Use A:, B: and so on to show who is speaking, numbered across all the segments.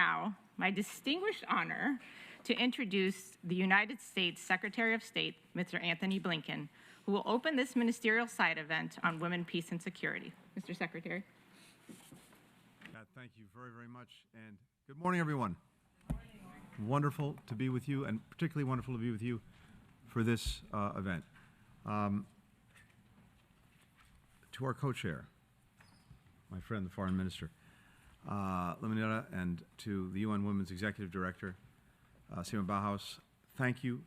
A: now my distinguished honor to introduce the United States Secretary of State, Mr. Antony Blinken, who will open this ministerial side event on women, peace, and security. Mr. Secretary.
B: Thank you very, very much, and good morning, everyone. Good morning. Wonderful to be with you, and particularly wonderful to be with you for this event. To our co-chair, my friend, the Foreign Minister, Lemonetta, and to the UN Women's Executive Director, Simon Bauhaus, thank you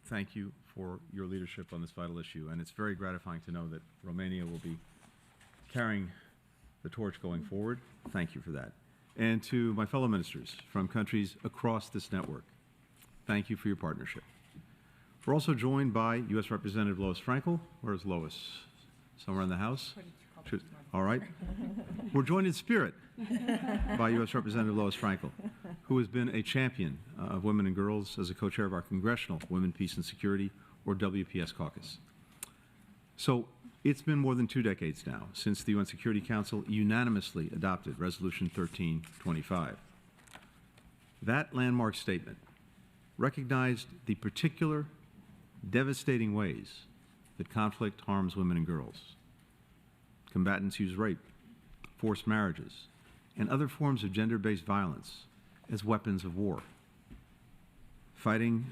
B: for your leadership on this vital issue, and it's very gratifying to know that Romania will be carrying the torch going forward. Thank you for that. And to my fellow ministers from countries across this network, thank you for your partnership. We're also joined by U.S. Representative Lois Frankel. Where's Lois? Somewhere in the House? All right. We're joined in spirit by U.S. Representative Lois Frankel, who has been a champion of women and girls as a co-chair of our Congressional Women, Peace, and Security, or WPS caucus. So it's been more than 2 decades now since the UN Security Council unanimously adopted Resolution 1325. That landmark statement recognized the particular devastating ways that conflict harms women and girls. Combatants use rape, forced marriages, and other forms of gender-based violence as weapons of war. Fighting,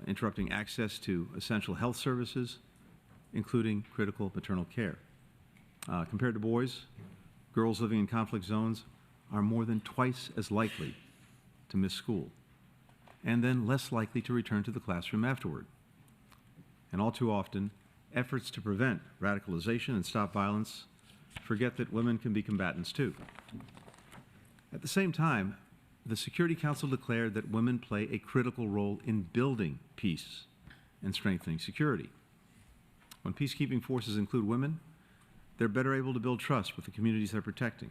B: interrupting access to essential health services, including critical maternal care. Compared to boys, girls living in conflict zones are more than twice as likely to miss school, and then less likely to return to the classroom afterward. And all too often, efforts to prevent radicalization and stop violence forget that women can be combatants too. At the same time, the Security Council declared that women play a critical role in building peace and strengthening security. When peacekeeping forces include women, they're better able to build trust with the communities they're protecting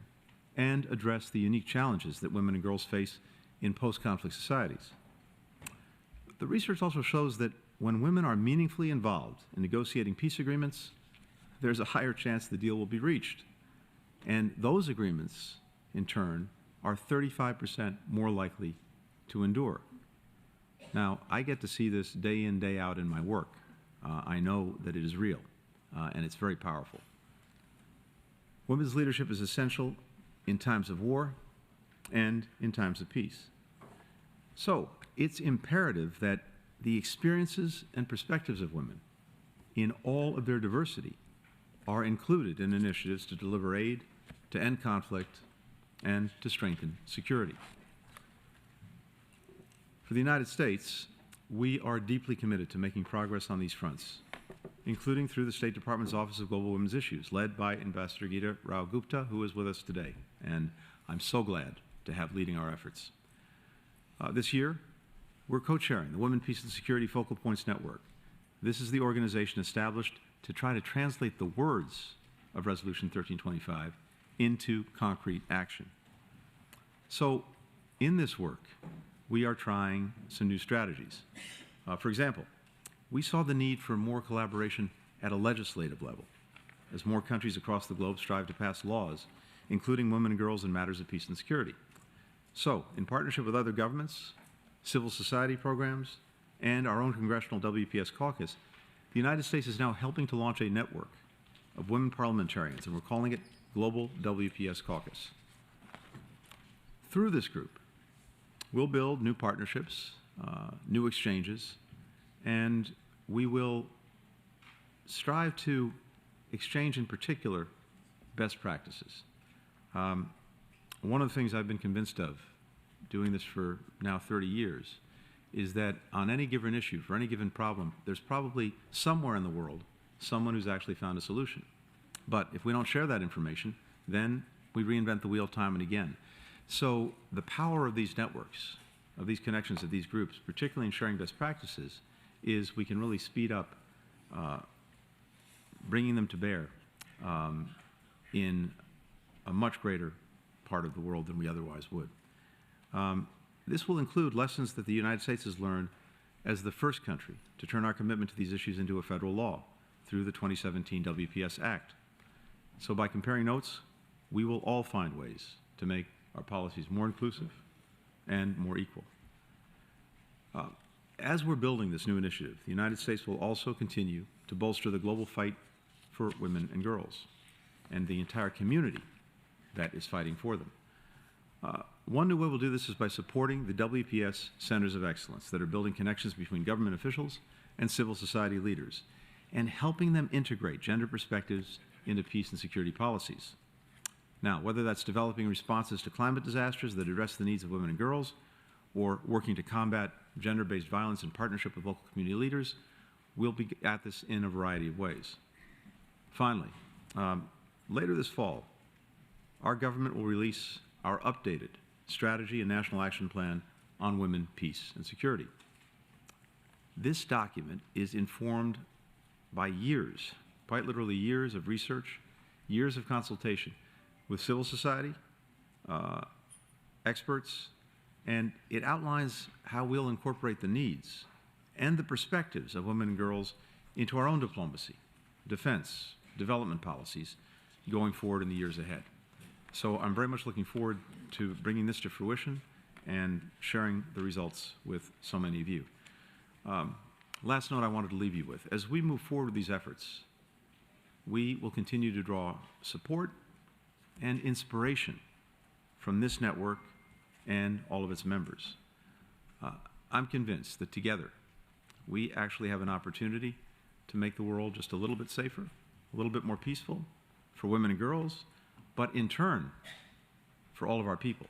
B: and address the unique challenges that women and girls face in post-conflict societies. The research also shows that when women are meaningfully involved in negotiating peace agreements, there's a higher chance the deal will be reached. And those agreements, in turn, are 35% more likely to endure. Now, I get to see this day in, day out in my work. I know that it is real, and it's very powerful. Women's leadership is essential in times of war and in times of peace. So, it's imperative that the experiences and perspectives of women, in all of their diversity, are included in initiatives to deliver aid, to end conflict, and to strengthen security. For the United States, we are deeply committed to making progress on these fronts, including through the State Department's Office of Global Women's Issues, led by Ambassador Geeta Rao-Gupta, who is with us today. And I'm so glad to have leading our efforts. This year, we're co-chairing the Women, Peace, and Security Focal Points Network. This is the organization established to try to translate the words of Resolution 1325 into concrete action. So, in this work, we are trying some new strategies. For example, we saw the need for more collaboration at a legislative level, as more countries across the globe strive to pass laws, including women and girls in matters of peace and security. So, in partnership with other governments, civil society programs, and our own Congressional WPS caucus, the United States is now helping to launch a network of women parliamentarians, and we're calling it Global WPS Caucus. Through this group, we'll build new partnerships, new exchanges, and we will strive to exchange, in particular, best practices. One of the things I've been convinced of, doing this for now 30 years, is that on any given issue, for any given problem, there's probably somewhere in the world someone who's actually found a solution. But if we don't share that information, then we reinvent the wheel time and again. So the power of these networks, of these connections, of these groups, particularly in sharing best practices, is we can really speed up bringing them to bear in a much greater part of the world than we otherwise would. This will include lessons that the United States has learned as the first country to turn our commitment to these issues into a federal law through the 2017 WPS Act. So by comparing notes, we will all find ways to make our policies more inclusive, and more equal. As we're building this new initiative, the United States will also continue to bolster the global fight for women and girls and the entire community that is fighting for them. One new way we'll do this is by supporting the WPS Centers of Excellence that are building connections between government officials and civil society leaders and helping them integrate gender perspectives into peace and security policies. Now, whether that's developing responses to climate disasters that address the needs of women and girls, or working to combat gender-based violence in partnership with local community leaders, we'll be at this in a variety of ways. Finally, later this fall, our government will release our updated strategy and national action plan on women, peace, and security. This document is informed by years, quite literally years of research, years of consultation with civil society, experts, and it outlines how we'll incorporate the needs and the perspectives of women and girls into our own diplomacy, defense, development policies going forward in the years ahead. So I'm very much looking forward to bringing this to fruition and sharing the results with so many of you. Last note I wanted to leave you with. As we move forward with these efforts, we will continue to draw support and inspiration from this network and all of its members. I'm convinced that together we actually have an opportunity to make the world just a little bit safer, a little bit more peaceful for women and girls, but in turn for all of our people.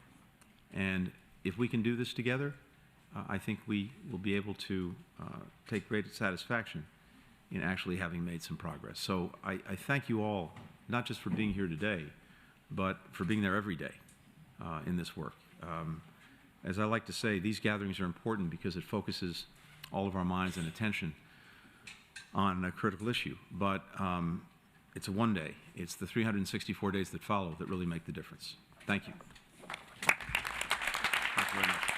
B: And if we can do this together, I think we will be able to take great satisfaction in actually having made some progress. So I thank you all, not just for being here today, but for being there every day in this work. As I like to say, these gatherings are important because it focuses all of our minds and attention on a critical issue. But it's a one day. It's the 364 days that follow that really make the difference. Thank you. Thank you very much.